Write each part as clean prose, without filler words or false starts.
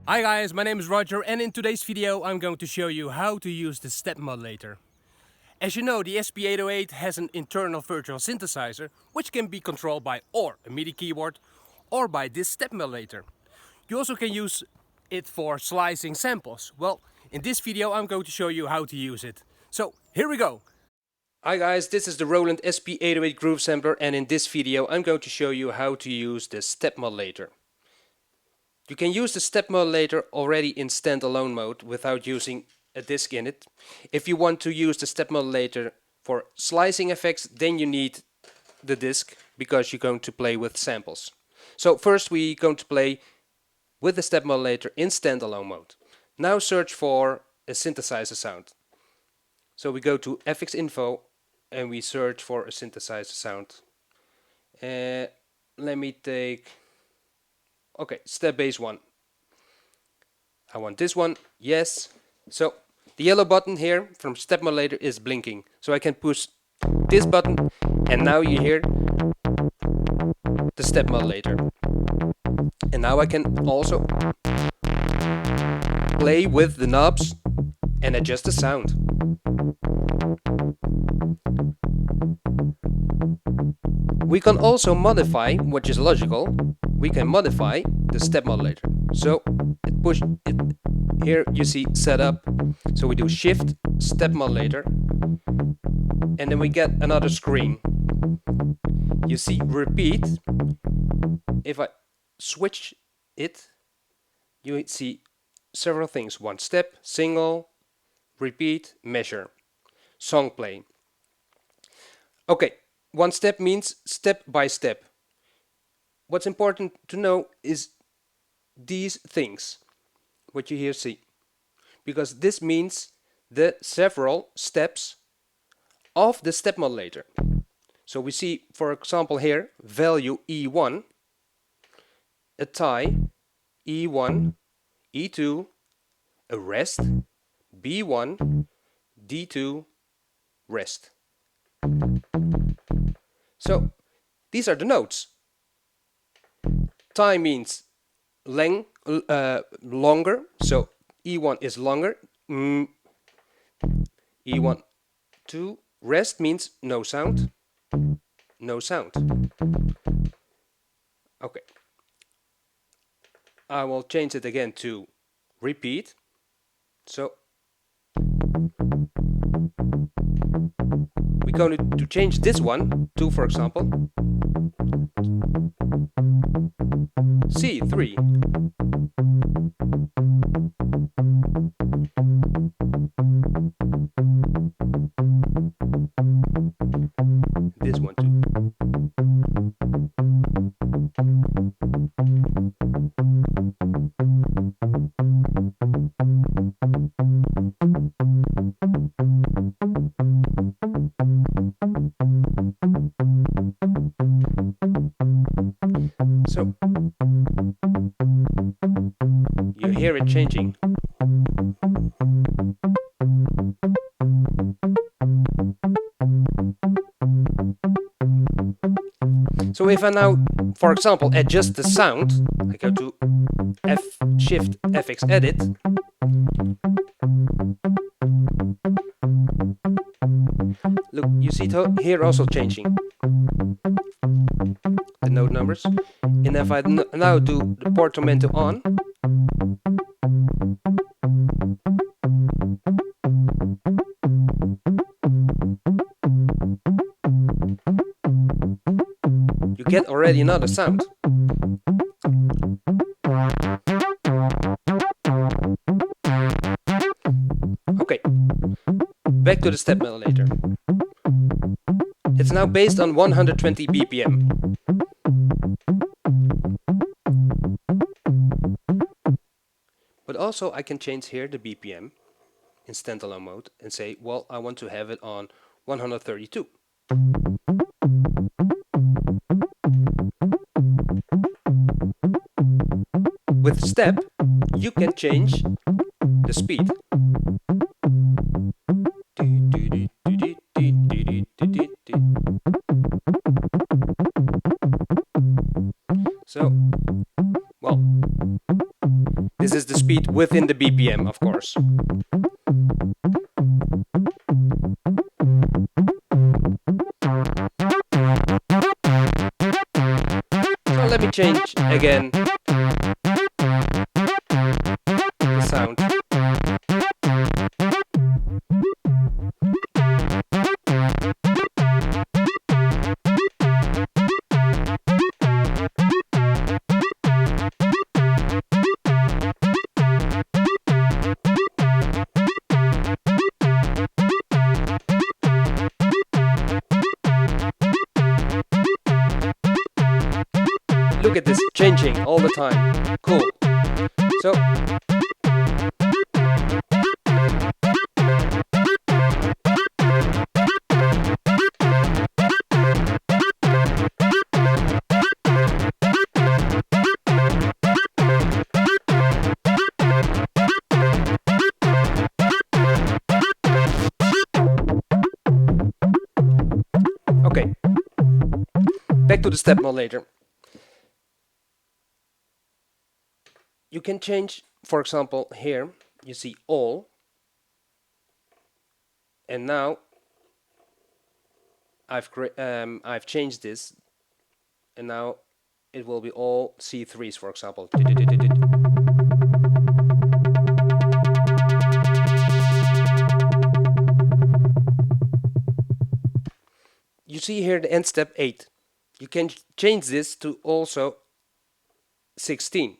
Hi guys, my name is Roger, and in today's video I'm going to show you how to use the Step Modulator. As you know, the SP-808 has an internal virtual synthesizer which can be controlled by or a MIDI keyboard or by this Step Modulator. You also can use it for slicing samples. Well, in this video I'm going to show you how to use it. So here we go! Hi guys, this is the Roland SP-808 Groove Sampler, and in this video I'm going to show you how to use the Step Modulator. You can use the Step Modulator already in standalone mode without using a disc in it. If you want to use the Step Modulator for slicing effects, then you need the disc because you're going to play with samples. So first we're going to play with the Step Modulator in standalone mode. Now search for a synthesizer sound. So we go to FX Info and we search for a synthesizer sound. Let me take... Okay, step bass 1. I want this one, yes. So the yellow button here from Step Modulator is blinking. So I can push this button and now you hear the Step Modulator. And now I can also play with the knobs and adjust the sound. We can also modify, which is logical, we can modify the Step Modulator. So here you see setup. So we do Shift, Step Modulator, and then we get another screen. You see repeat. If I switch it, you see several things. One step, single, repeat, measure, song play. Okay, one step means step by step. What's important to know is these things, what you here see, because this means the several steps of the Step Modulator. So we see, for example, here value E1, a tie, E1, E2, a rest, B1, D2, rest. So these are the notes. Time means longer, so E1 is longer. E1, 2. Rest means no sound. No sound. Okay. I will change it again to repeat. So we're going to change this one to, for example, C3. This one too. So you hear it changing. So if I now, for example, adjust the sound, I go to Shift FX Edit. Look, you see it here also changing the note numbers. And if I now do the portamento on, you get already another sound. Okay, back to the Step Modulator. It's now based on 120 BPM. But also I can change here the BPM in standalone mode and say, well, I want to have it on 132. With Step, you can change the speed. So, well, This is the speed within the BPM, of course. So let me change again the sound. Look at this, changing all the time. Cool. So okay, back to the step modulator. You can change, for example, here you see all, and now I've changed this, and now it will be all C3s, for example. You see here the end step 8. You can change this to also 16.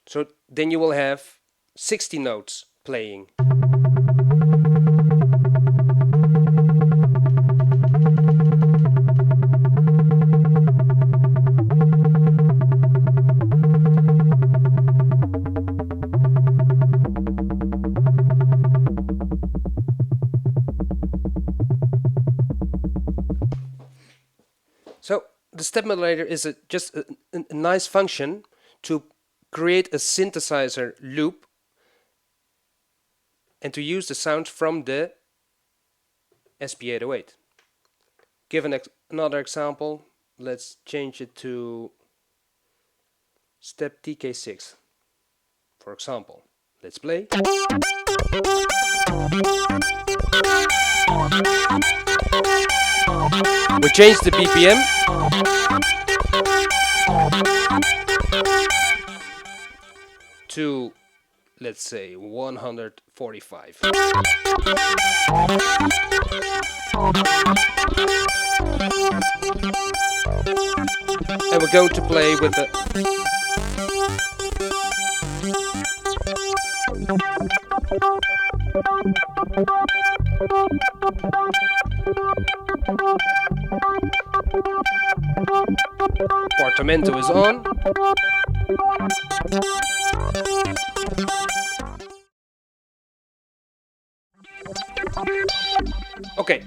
So then you will have 60 notes playing. So the step modulator is just a nice function to create a synthesizer loop and to use the sound from the SP-808. Give another example. Let's change it to step TK6, for example. Let's play. We change the BPM. To, let's say, 145. And we're going to play with the portamento is on. Okay,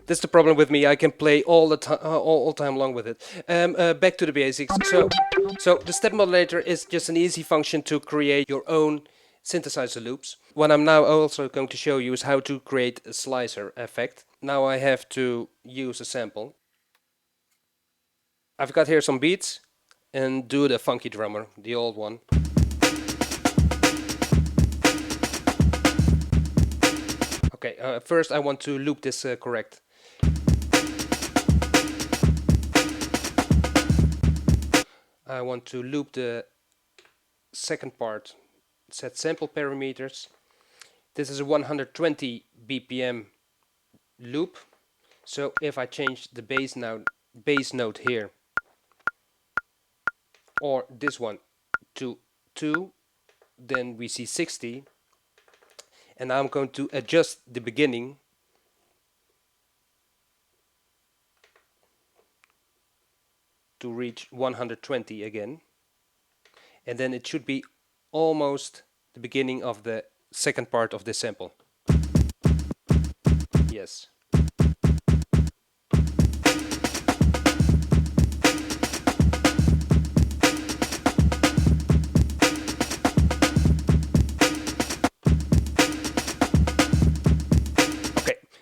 that's the problem with me. I can play all the time, all time long with it. Back to the basics. So the step modulator is just an easy function to create your own synthesizer loops. What I'm now also going to show you is how to create a slicer effect. Now I have to use a sample. I've got here some beats and do the funky drummer, the old one. Okay, first I want to loop this correct. I want to loop the second part, set sample parameters. This is a 120 BPM loop. So if I change the bass note here, or this one to 2, then we see 60. And now I'm going to adjust the beginning to reach 120 again. And then it should be almost the beginning of the second part of this sample. Yes.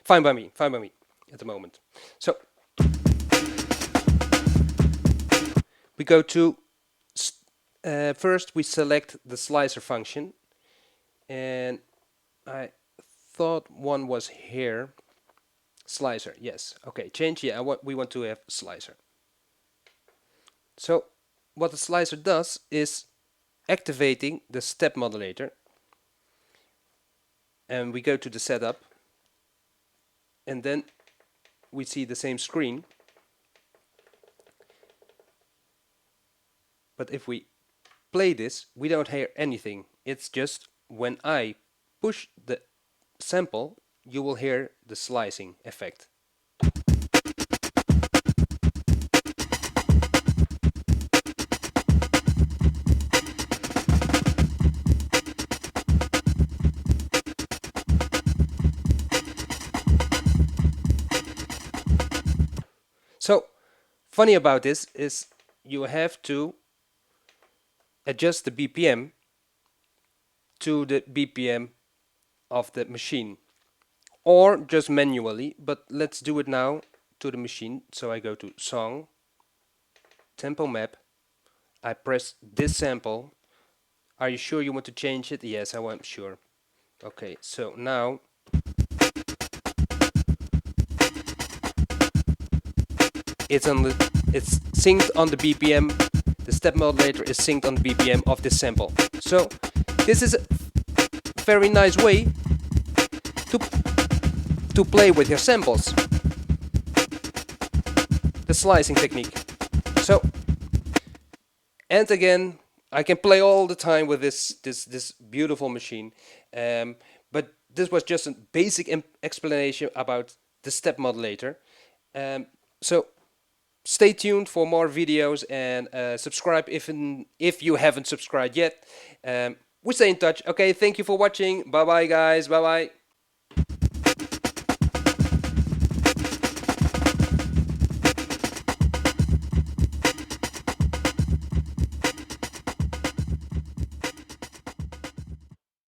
Fine by me at the moment. So we go to First we select the slicer function, and I thought one was here. Slicer, yes. Okay, change, yeah, we want to have slicer. So what the slicer does is activating the step modulator, and we go to the setup, and then we see the same screen. But if we play this, we don't hear anything. It's just when I push the sample, you will hear the slicing effect. So, funny about this is you have to adjust the BPM to the BPM of the machine, or just manually, but let's do it now to the machine. So I go to Song, Tempo Map, I press this sample. Are you sure you want to change it? Yes, I am sure. Okay, so now it's synced on the BPM. The step modulator is synced on the BPM of this sample. So this is a very nice way to play with your samples. The slicing technique. So, and again, I can play all the time with this beautiful machine. But this was just a basic explanation about the step modulator. So stay tuned for more videos, and subscribe if you haven't subscribed yet. We stay in touch. Okay, thank you for watching. Bye bye guys. Bye bye.